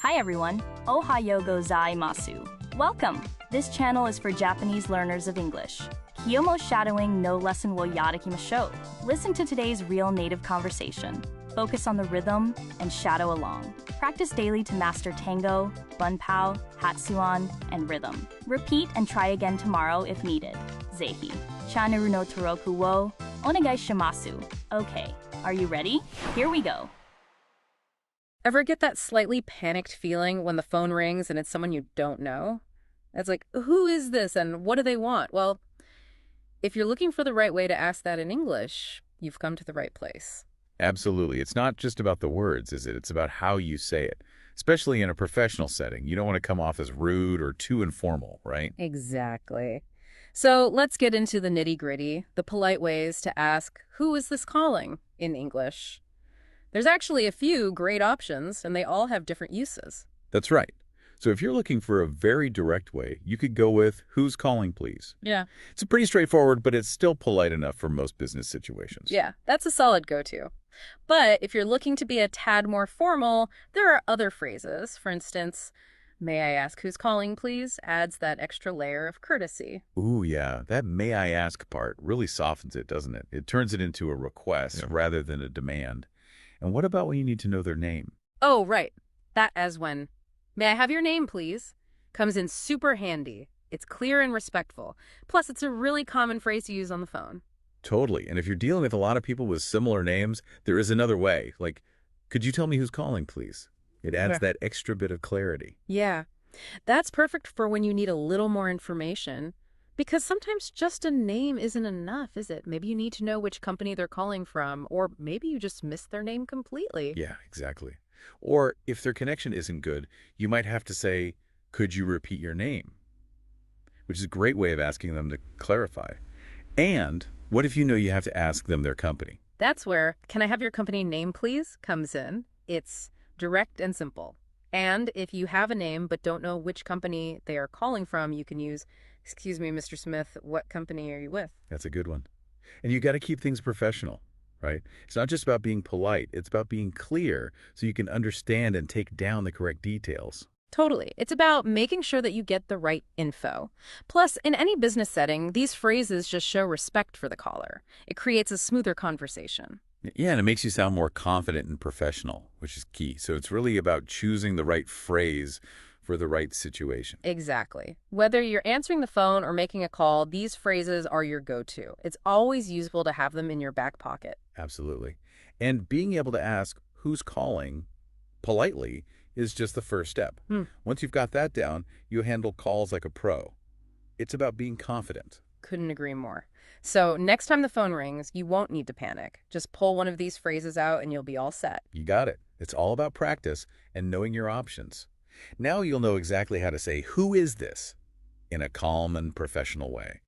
Hi everyone, Ohayo gozaimasu. Welcome! This channel is for Japanese learners of English. Kiyomo shadowing no lesson wo yarakimashou. Listen to today's real native conversation. Focus on the rhythm and shadow along. Practice daily to master tango, bunpao, hatsuan, and rhythm. Repeat and try again tomorrow if needed. Zehi. Channel no toroku wo onegai shimasu. Okay, are you ready? Here we go. Ever get that slightly panicked feeling when the phone rings and it's someone you don't know? It's like, who is this and what do they want? Well, if you're looking for the right way to ask that in English, you've come to the right place. Absolutely. It's not just about the words, is it? It's about how you say it, especially in a professional setting. You don't want to come off as rude or too informal, right? Exactly. So let's get into the nitty-gritty, the polite ways to ask, who is this calling in English? There's actually a few great options, and they all have different uses. That's right. So if you're looking for a very direct way, you could go with, who's calling, please? Yeah. It's pretty straightforward, but it's still polite enough for most business situations. Yeah, that's a solid go-to. But if you're looking to be a tad more formal, there are other phrases. For instance, may I ask who's calling, please, adds that extra layer of courtesy. Ooh, yeah. That may I ask part really softens it, doesn't it? It turns it into a request rather than a demand. And what about when you need to know their name? Oh, right. That as when, may I have your name, please, comes in super handy. It's clear and respectful. Plus, it's a really common phrase to use on the phone. Totally. And if you're dealing with a lot of people with similar names, there is another way. Like, could you tell me who's calling, please? It adds that extra bit of clarity. Yeah. That's perfect for when you need a little more information. Because sometimes just a name isn't enough, is it? Maybe you need to know which company they're calling from, or maybe you just missed their name completely. Yeah, exactly. Or if their connection isn't good, you might have to say, could you repeat your name? Which is a great way of asking them to clarify. And what if you know you have to ask them their company? That's where, can I have your company name, please, comes in. It's direct and simple. And if you have a name but don't know which company they are calling from, you can use, excuse me, Mr. Smith, what company are you with? That's a good one. And you got to keep things professional, right? It's not just about being polite. It's about being clear so you can understand and take down the correct details. Totally. It's about making sure that you get the right info. Plus, in any business setting, these phrases just show respect for the caller. It creates a smoother conversation. Yeah, and it makes you sound more confident and professional, which is key. So it's really about choosing the right phrase for the right situation. Exactly. Whether you're answering the phone or making a call, these phrases are your go-to. It's always useful to have them in your back pocket. Absolutely. And being able to ask who's calling politely is just the first step. Once you've got that down, you handle calls like a pro. It's about being confident. Couldn't agree more. So next time the phone rings, you won't need to panic. Just pull one of these phrases out and you'll be all set. You got it. It's all about practice and knowing your options. Now you'll know exactly how to say, who is this? In a calm and professional way.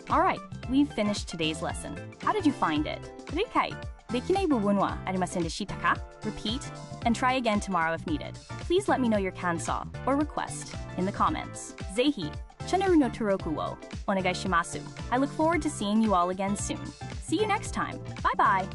Alright, we've finished today's lesson. How did you find it? 理解できない部分はありませんでしたか? Repeat and try again tomorrow if needed. Please let me know your kansa or request in the comments. ぜひ channel no toroku wo onegai shimasu. I look forward to seeing you all again soon. See you next time. Bye bye.